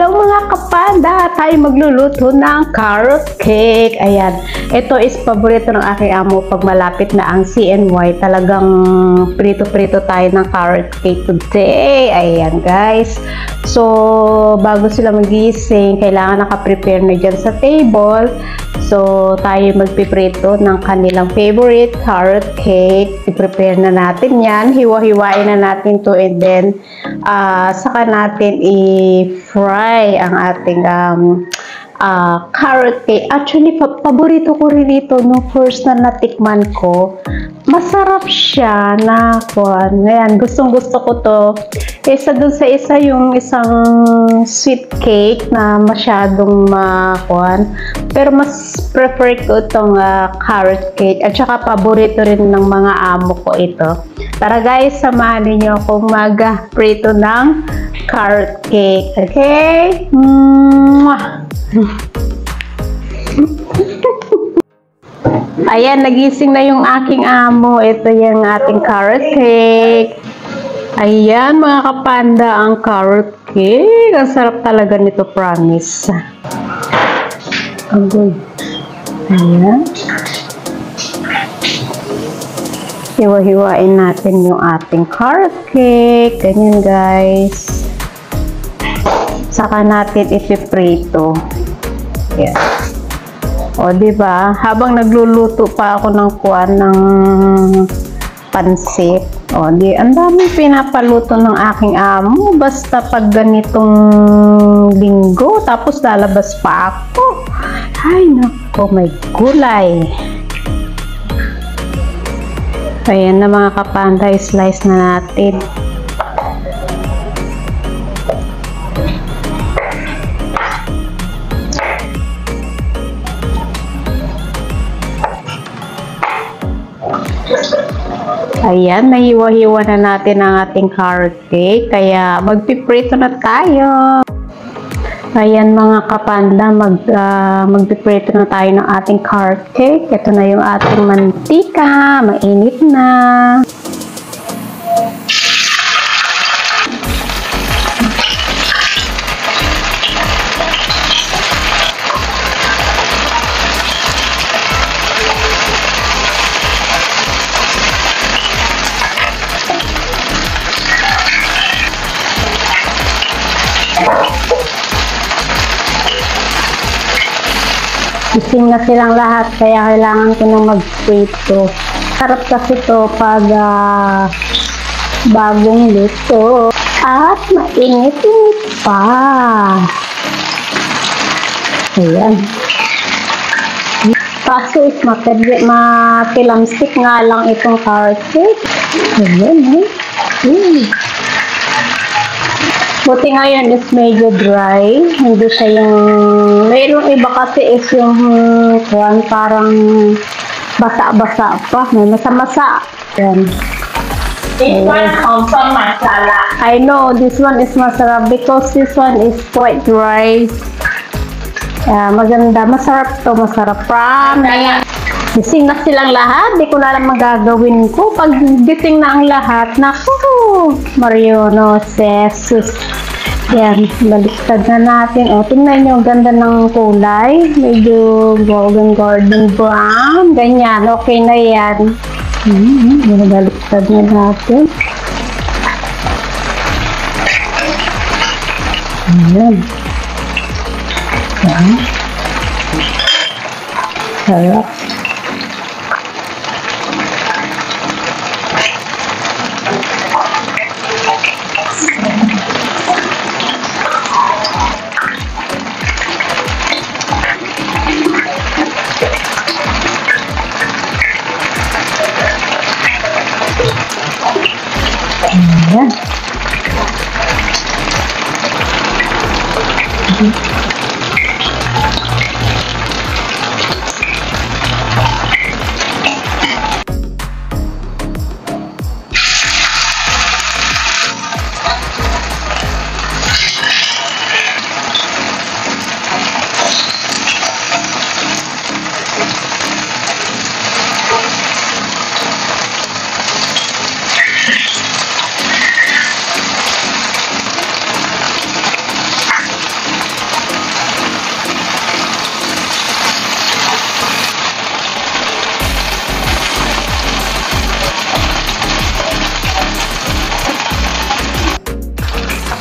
Hello mga kapanda! Tayo magluluto ng carrot cake. Ayan. Ito is paborito ng aking amo pag malapit na ang CNY. Talagang prito-prito tayo ng carrot cake today. Ayan guys. So, bago sila magising, kailangan nakaprepare na dyan sa table. So, tayo magpiprito ng kanilang favorite carrot cake. I-prepare na natin yan. Hiwa-hiwain na natin to and then saka natin i-fry ang ating carrot cake. Actually, paborito ko rin ito no first na natikman ko. Masarap siya na kuwan. Ayan, gustong-gusto ko to. Isa dun sa isa yung isang sweet cake na masyadong makuwan. Pero mas prefer ko itong carrot cake. At saka paborito rin ng mga amo ko ito. Tara guys, samahan niyo akong mag-prito ng carrot cake. Okay? Ayan, nagising na yung aking amo. Ito yung ating carrot cake. Ayan, mga kapanda, ang carrot cake. Ang sarap talaga nito, promise. Ang good. Ayan. Hiwa-hiwain natin yung ating carrot cake. Ganyan, guys. Saka natin ipiprito. Ayan. O, diba? Habang nagluluto pa ako ng kuwan ng pansit. O, ang daming pinapaluto ng aking amo. Basta pag ganitong linggo, tapos lalabas pa ako. Ay, naku, may gulay. Ayan na mga kapanda, slice na natin. Ayan, nahiwa-hiwa na natin ang ating carrot cake. Kaya magpiprito na tayo. Ayan mga kapanda, magpiprito na tayo ng ating carrot cake. Ito na yung ating mantika. Mainit na. Gising na silang lahat, kaya kailangan ko na mag-prito. Sarap kasi ito pag bagong luto. At mainit-init pa. Ayan. Kaso is matilamsik nga lang itong carrot cake. Ayan eh. Buti ngayon is medyo dry. Hindi siya yung... Mayroong iba kasi is yung parang basa-basa pa. May masa-masa. Yan. This one also masala. I know, this one is masarap because this one is quite dry. Maganda. Masarap to. Masarap. Promise. Gising na silang lahat. Di ko na alam magagawin ko. Pag gising na ang lahat, naku! Mariono, Jesus. Yan, baliktad na natin. O, tingnan nyo, ang ganda ng kulay. Medyo golden brown. Ganyan, okay na yan. Baliktad na natin. Ayan. Ayan. Sarap. Ayan.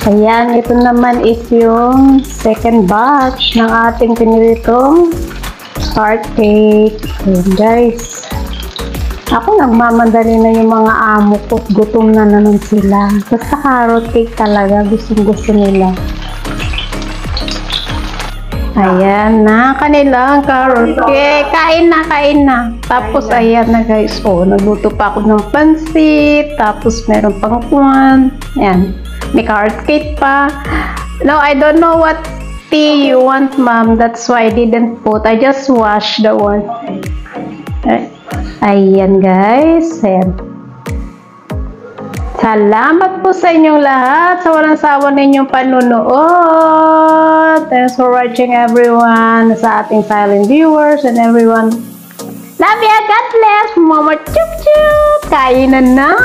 Ayan, ito naman is yung second batch ng ating pinilitong tart cake. Ayan guys. Ako nagmamadali na yung mga amo ko. Gutom na naman sila. Basta carrot cake talaga. Gustong-gusto nila. Ayan na. Kanilang carrot cake. Kain na, kain na. Tapos ayan na guys. Oh, nagluto pa ako ng pansit. Tapos meron pang kuwan. Ayan. May carrot cake pa. No, I don't know what tea you want, ma'am. That's why I didn't put. I just washed the one. Ayan guys. Ayan. Salamat po sa inyong lahat sa walang sawa ninyong panunood. Thanks for watching everyone. Sa ating silent viewers and everyone. Love you. God bless. Mama chup chup. Kainan na.